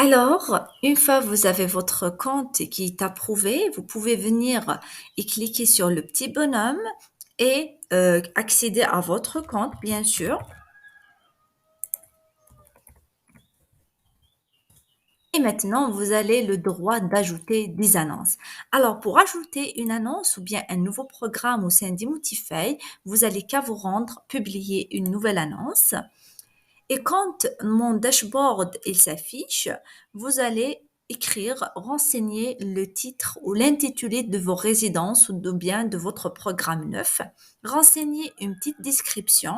Alors, une fois vous avez votre compte qui est approuvé, vous pouvez venir et cliquer sur le petit bonhomme et accéder à votre compte, bien sûr. Et maintenant, vous avez le droit d'ajouter des annonces. Alors, pour ajouter une annonce ou bien un nouveau programme au sein d'Emotify, vous allez qu'à vous rendre, publier une nouvelle annonce. Et quand mon dashboard il s'affiche, vous allez écrire, renseigner le titre ou l'intitulé de vos résidences ou de bien de votre programme neuf. Renseigner une petite description.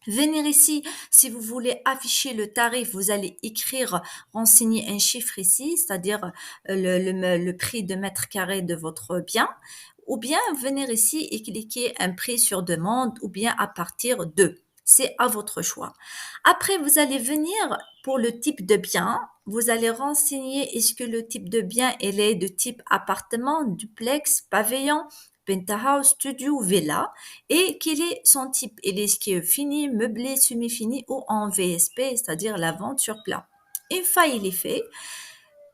Venir ici, si vous voulez afficher le tarif, vous allez écrire, renseigner un chiffre ici, c'est-à-dire le prix de mètre carré de votre bien, ou bien venir ici et cliquer un prix sur demande, ou bien à partir de. C'est à votre choix. Après, vous allez venir pour le type de bien. Vous allez renseigner est-ce que le type de bien il est de type appartement, duplex, pavillon, penthouse, studio, villa et quel est son type. Est-ce qu'il est fini, meublé, semi-fini ou en VSP, c'est-à-dire la vente sur plat. Une fois il est fait,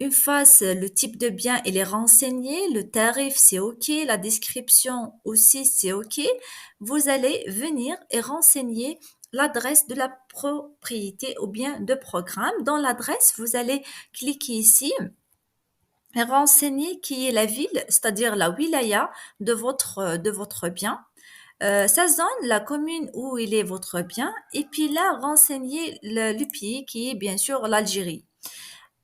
une fois le type de bien il est renseigné, le tarif c'est OK, la description aussi c'est OK, vous allez venir et renseigner l'adresse de la propriété ou bien de programme. Dans l'adresse, vous allez cliquer ici et renseigner qui est la ville, c'est-à-dire la wilaya de votre bien. Sa zone, la commune où il est votre bien, et puis là, renseigner le pays qui est bien sûr l'Algérie.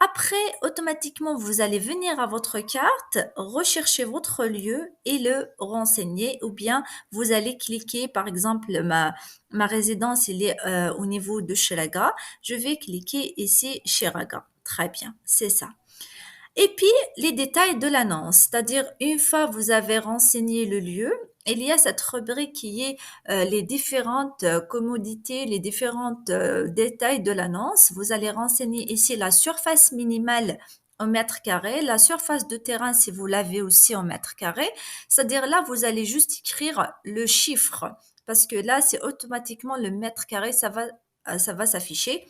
Après, automatiquement, vous allez venir à votre carte, rechercher votre lieu et le renseigner, ou bien vous allez cliquer, par exemple, ma résidence, il est au niveau de Chelaga. Je vais cliquer ici, Cheraga. Très bien, c'est ça. Et puis, les détails de l'annonce, c'est-à-dire une fois vous avez renseigné le lieu, il y a cette rubrique qui est les différentes commodités, les différents détails de l'annonce. Vous allez renseigner ici la surface minimale en mètre carré, la surface de terrain si vous l'avez aussi en mètre carré. C'est-à-dire là, vous allez juste écrire le chiffre parce que là, c'est automatiquement le mètre carré, ça va s'afficher.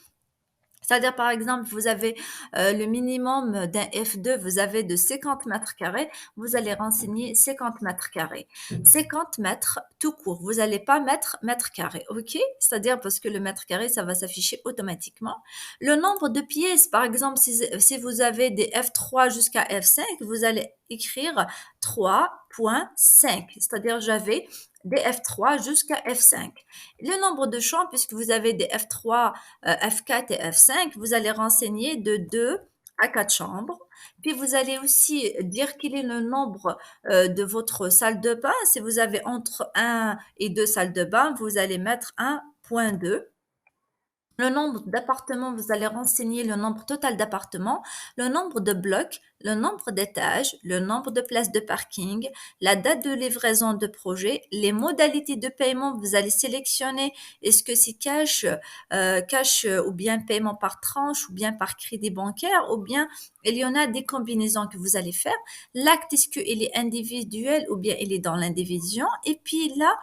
C'est-à-dire, par exemple, vous avez le minimum d'un F2, vous avez de 50 mètres carrés, vous allez renseigner 50 mètres carrés. 50 mètres tout court, vous n'allez pas mettre mètre carré, ok? C'est-à-dire parce que le mètre carré, ça va s'afficher automatiquement. Le nombre de pièces, par exemple, si vous avez des F3 jusqu'à F5, vous allez écrire 3.5, c'est-à-dire j'avais des F3 jusqu'à F5. Le nombre de chambres, puisque vous avez des F3 F4 et F5, vous allez renseigner de 2 à 4 chambres. Puis vous allez aussi dire quel est le nombre de votre salle de bain. Si vous avez entre un et 2 salles de bain, vous allez mettre 1.2. Le nombre d'appartements, vous allez renseigner le nombre total d'appartements, le nombre de blocs, le nombre d'étages, le nombre de places de parking, la date de livraison de projet, les modalités de paiement, vous allez sélectionner est-ce que c'est cash ou bien paiement par tranche ou bien par crédit bancaire ou bien il y en a des combinaisons que vous allez faire. L'acte, est-ce qu'il est individuel ou bien il est dans l'indivision et puis là,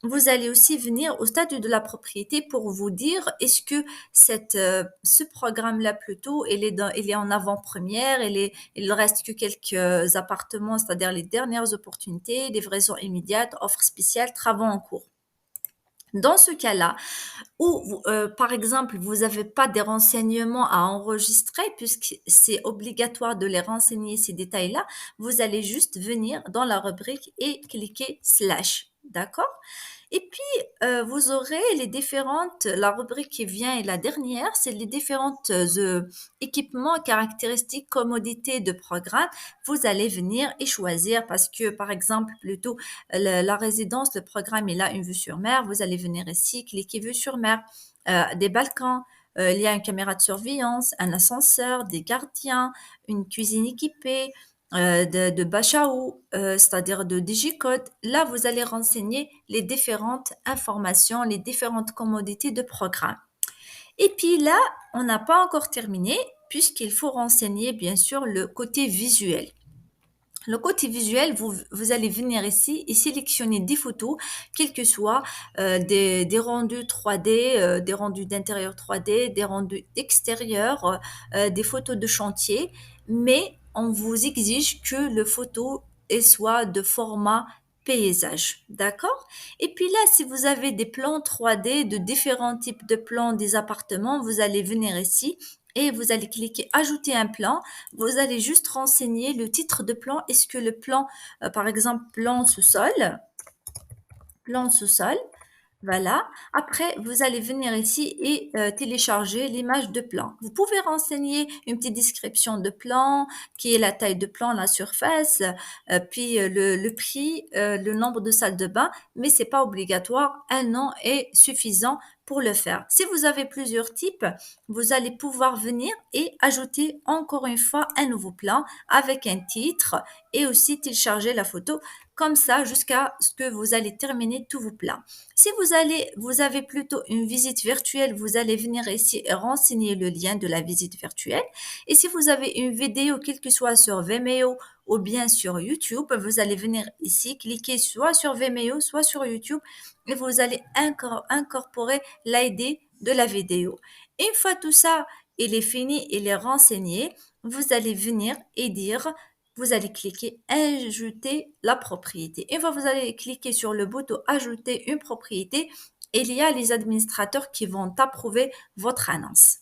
vous allez aussi venir au statut de la propriété pour vous dire est-ce que ce programme-là plutôt il est en avant-première, il reste que quelques appartements, c'est-à-dire les dernières opportunités, livraison immédiate, offres spéciales, travaux en cours. Dans ce cas-là, ou par exemple, vous n'avez pas des renseignements à enregistrer puisque c'est obligatoire de les renseigner ces détails-là, vous allez juste venir dans la rubrique et cliquer slash. D'accord? Et puis, vous aurez la rubrique qui vient et la dernière, c'est les différentes équipements, caractéristiques, commodités de programme. Vous allez venir et choisir parce que, par exemple, plutôt la résidence, le programme, il a une vue sur mer. Vous allez venir ici, cliquer vue sur mer, des balcons. Il y a une caméra de surveillance, un ascenseur, des gardiens, une cuisine équipée, de Bachao, c'est-à-dire de Digicode. Là, vous allez renseigner les différentes informations, les différentes commodités de programme. Et puis là, on n'a pas encore terminé puisqu'il faut renseigner bien sûr le côté visuel. Le côté visuel, vous allez venir ici et sélectionner des photos, quels que soient des rendus 3D, des rendus d'intérieur 3D, des rendus extérieurs, des photos de chantier, mais on vous exige que le photo soit de format paysage, d'accord? Et puis là, si vous avez des plans 3D de différents types de plans des appartements, vous allez venir ici et vous allez cliquer ajouter un plan. Vous allez juste renseigner le titre de plan. Est-ce que le plan, par exemple, plan sous-sol, voilà. Après, vous allez venir ici et télécharger l'image de plan. Vous pouvez renseigner une petite description de plan, qui est la taille de plan, la surface, puis le prix, le nombre de salles de bain, mais c'est pas obligatoire. Un nom est suffisant pour le faire. Si vous avez plusieurs types, vous allez pouvoir venir et ajouter encore une fois un nouveau plan avec un titre et aussi télécharger la photo comme ça jusqu'à ce que vous allez terminer tous vos plans. Si vous avez plutôt une visite virtuelle, vous allez venir ici et renseigner le lien de la visite virtuelle. Et si vous avez une vidéo, quelle que soit sur Vimeo ou bien sur YouTube, vous allez venir ici, cliquer soit sur Vimeo, soit sur YouTube et vous allez incorporer l'ID de la vidéo. Une fois tout ça, il est fini, il est renseigné, vous allez venir et dire vous allez cliquer ajouter la propriété. Une fois vous allez cliquer sur le bouton ajouter une propriété, il y a les administrateurs qui vont approuver votre annonce.